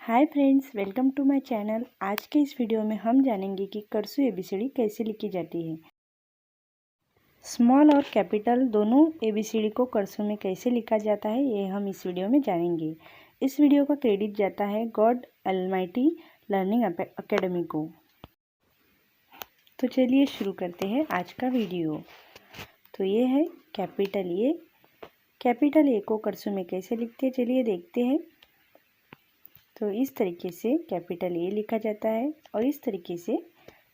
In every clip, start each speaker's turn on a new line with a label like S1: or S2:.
S1: Hi friends, welcome to my channel. आज के इस वीडियो में हम जानेंगे कि कर्सु एबीसीडी कैसे लिखी जाती है। स्मॉल और कैपिटल दोनों एबीसीडी को कर्सु में कैसे लिखा जाता है, ये हम इस वीडियो में जानेंगे। इस वीडियो का क्रेडिट जाता है गॉड ऑलमाइटी लर्निंग एकेडमी को। तो चलिए शुरू करते हैं आज का वीडियो। तो ये है कैपिटल ए। कैपिटल ए को कर्सु में कैसे लिखते हैं, चलिए देखते हैं। तो इस तरीके से कैपिटल ए लिखा जाता है और इस तरीके से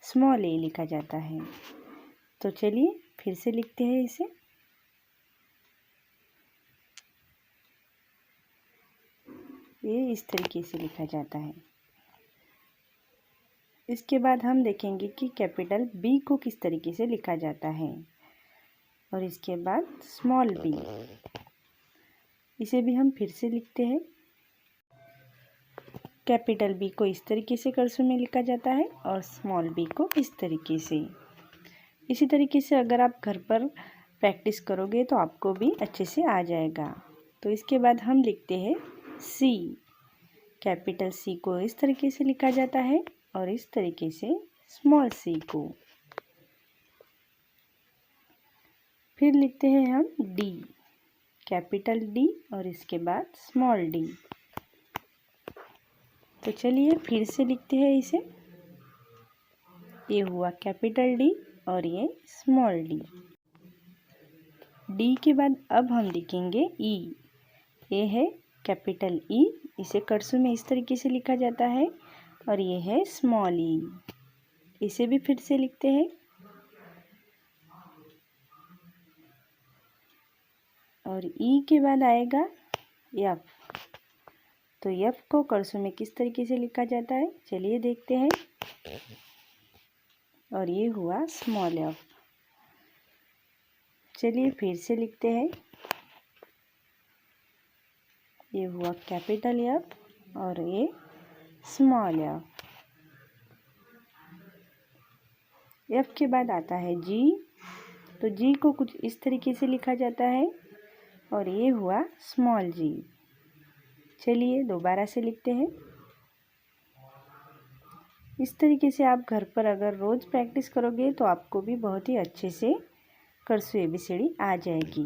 S1: स्मॉल ए लिखा जाता है। तो चलिए फिर से लिखते हैं इसे। ये इस तरीके से लिखा जाता है। इसके बाद हम देखेंगे कि कैपिटल बी को किस तरीके से लिखा जाता है और इसके बाद स्मॉल बी। इसे भी हम फिर से लिखते हैं। कैपिटल बी को इस तरीके से कर्सु में लिखा जाता है और स्मॉल बी को इस तरीके से। इसी तरीके से अगर आप घर पर प्रैक्टिस करोगे तो आपको भी अच्छे से आ जाएगा। तो इसके बाद हम लिखते हैं सी। कैपिटल सी को इस तरीके से लिखा जाता है और इस तरीके से स्मॉल सी को। फिर लिखते हैं हम डी। कैपिटल डी और इसके बाद स्मॉल डी। तो चलिए फिर से लिखते हैं इसे। ये हुआ कैपिटल डी और ये स्मॉल डी। डी के बाद अब हम लिखेंगे ई। ये है कैपिटल ई, इसे कर्सु में इस तरीके से लिखा जाता है और ये है स्मॉल ई। इसे भी फिर से लिखते हैं। और ई के बाद आएगा एफ। तो एफ को कर्सु में किस तरीके से लिखा जाता है, चलिए देखते हैं। और ये हुआ स्मॉल एफ। चलिए फिर से लिखते हैं। ये हुआ कैपिटल एफ और ये स्मॉल एफ। एफ के बाद आता है जी। तो जी को कुछ इस तरीके से लिखा जाता है और ये हुआ स्मॉल जी। चलिए दोबारा से लिखते हैं। इस तरीके से आप घर पर अगर रोज़ प्रैक्टिस करोगे तो आपको भी बहुत ही अच्छे से कर्सु एबीसीडी आ जाएगी।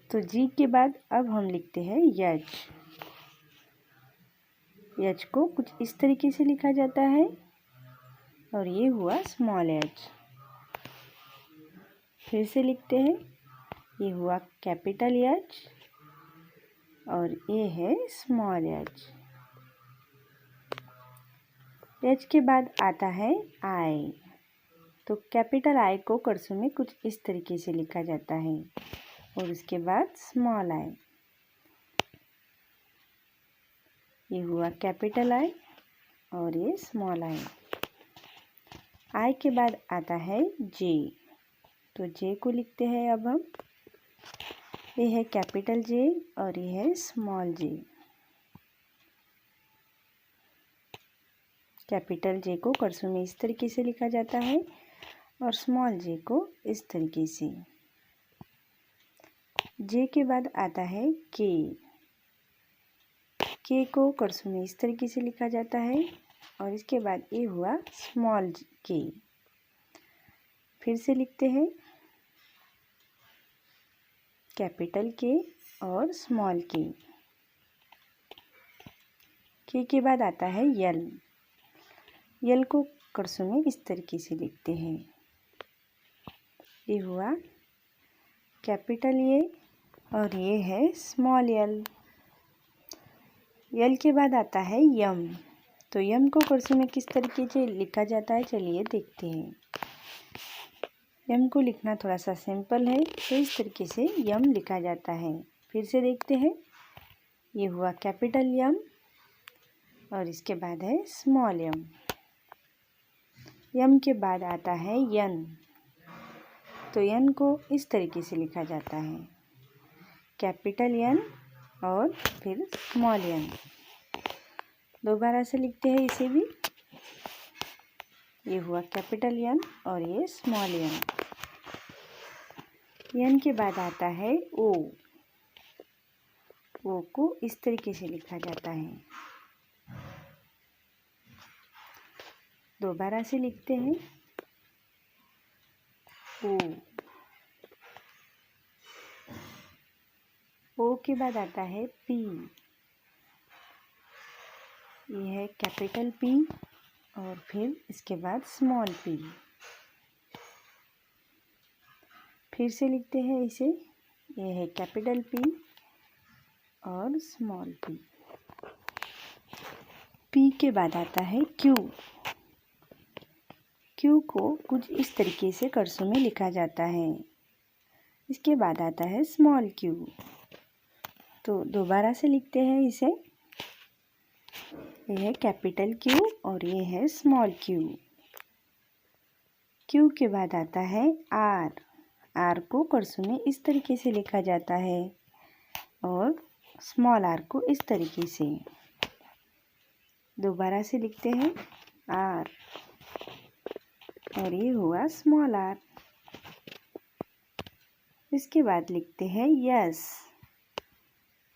S1: तो जी के बाद अब हम लिखते हैं यच। यच को कुछ इस तरीके से लिखा जाता है और ये हुआ स्मॉल एच। फिर से लिखते हैं। ये हुआ कैपिटल एच और ये है स्मॉल एच। एच के बाद आता है आई। तो कैपिटल आई को कर्सु में कुछ इस तरीके से लिखा जाता है और उसके बाद स्मॉल आई। ये हुआ कैपिटल आई और ये स्मॉल आई। आई के बाद आता है जे। तो जे को लिखते हैं अब हम। ये है कैपिटल जे और ये है स्मॉल जे। कैपिटल जे को कर्सु में इस तरीके से लिखा जाता है और स्मॉल जे को इस तरीके से। जे के बाद आता है के। के को कर्सु में इस तरीके से लिखा जाता है और इसके बाद ये हुआ स्मॉल के। फिर से लिखते हैं कैपिटल के और स्मॉल के। के बाद आता है यल। यल को कर्सु में इस तरीके से लिखते हैं। ये हुआ कैपिटल ए और ये है स्मॉल यल। यल के बाद आता है यम। तो यम को कर्सु में किस तरीके से लिखा जाता है, चलिए देखते हैं। यम को लिखना थोड़ा सा सिंपल है, तो इस तरीके से यम लिखा जाता है। फिर से देखते हैं। ये हुआ कैपिटल यम और इसके बाद है स्मॉल यम। यम के बाद आता है यन। तो यन को इस तरीके से लिखा जाता है, कैपिटल यन और फिर स्मॉल यन। दोबारा से लिखते हैं इसे भी। ये हुआ कैपिटल यन और ये स्मॉल यन। यन के बाद आता है ओ। ओ को इस तरीके से लिखा जाता है। दोबारा से लिखते हैं ओ। ओ के बाद आता है पी। ये है कैपिटल पी और फिर इसके बाद स्मॉल पी। फिर से लिखते हैं इसे। ये है कैपिटल पी और स्मॉल पी। पी के बाद आता है क्यू। क्यू को कुछ इस तरीके से कर्सों में लिखा जाता है। इसके बाद आता है स्मॉल क्यू। तो दोबारा से लिखते हैं इसे। ये है कैपिटल क्यू और ये है स्मॉल क्यू। क्यू के बाद आता है आर। आर को कर्सों में इस तरीके से लिखा जाता है और स्मॉल आर को इस तरीके से। दोबारा से लिखते हैं आर और ये हुआ स्मॉल आर। इसके बाद लिखते हैं यस।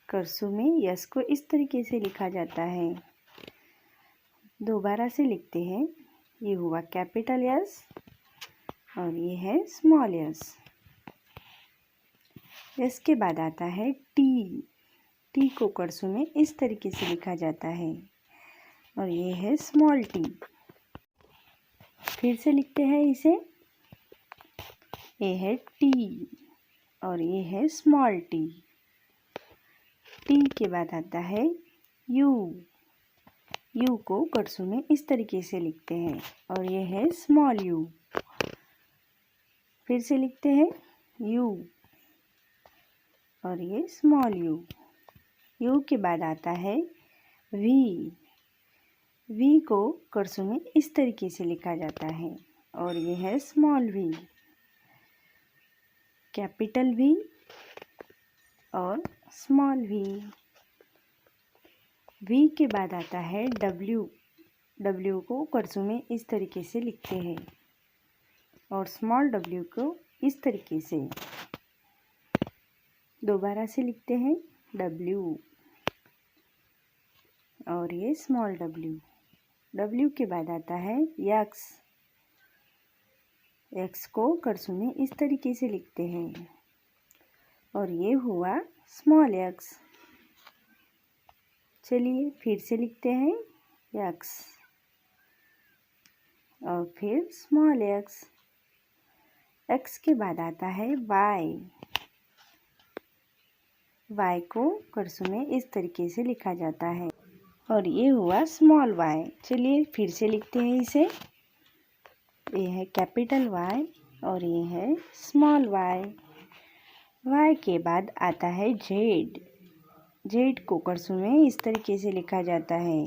S1: कर्सों में यस को इस तरीके से लिखा जाता है। दोबारा से लिखते हैं। ये हुआ कैपिटल यस और ये है स्मॉल यस। इसके बाद आता है टी। टी को कर्सों में इस तरीके से लिखा जाता है और ये है स्मॉल टी। फिर से लिखते हैं इसे। ये है टी और ये है स्मॉल टी। टी के बाद आता है यू। यू को कर्सों में इस तरीके से लिखते हैं और ये है स्मॉल यू। फिर से लिखते हैं यू और ये स्मॉल यू। यू के बाद आता है वी। वी को कर्सों में इस तरीके से लिखा जाता है और ये है स्मॉल वी। कैपिटल वी और स्मॉल वी। वी के बाद आता है डब्ल्यू। डब्ल्यू को कर्सों में इस तरीके से लिखते हैं और स्मॉल डब्ल्यू को इस तरीके से। दोबारा से लिखते हैं डब्ल्यू और ये स्मॉल डब्ल्यू। डब्ल्यू के बाद आता है यक्स। एक्स को कर्सों में इस तरीके से लिखते हैं और ये हुआ स्मॉल एक्स। चलिए फिर से लिखते हैं यक्स और फिर स्मॉल एक्स। एक्स के बाद आता है वाई। वाई को कर्सों में इस तरीके से लिखा जाता है और ये हुआ स्मॉल वाई। चलिए फिर से लिखते हैं इसे। ये है कैपिटल वाई और ये है स्मॉल वाई। वाई के बाद आता है जेड। जेड को कर्सों में इस तरीके से लिखा जाता है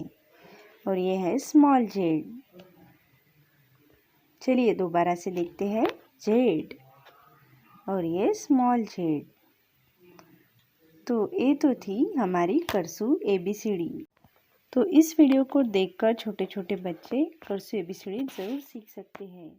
S1: और ये है स्मॉल जेड। चलिए दोबारा से लिखते हैं जेड और ये स्मॉल जेड। तो ये तो थी हमारी कर्सू ABCD। तो इस वीडियो को देखकर छोटे छोटे बच्चे कर्सू ABCD ज़रूर सीख सकते हैं।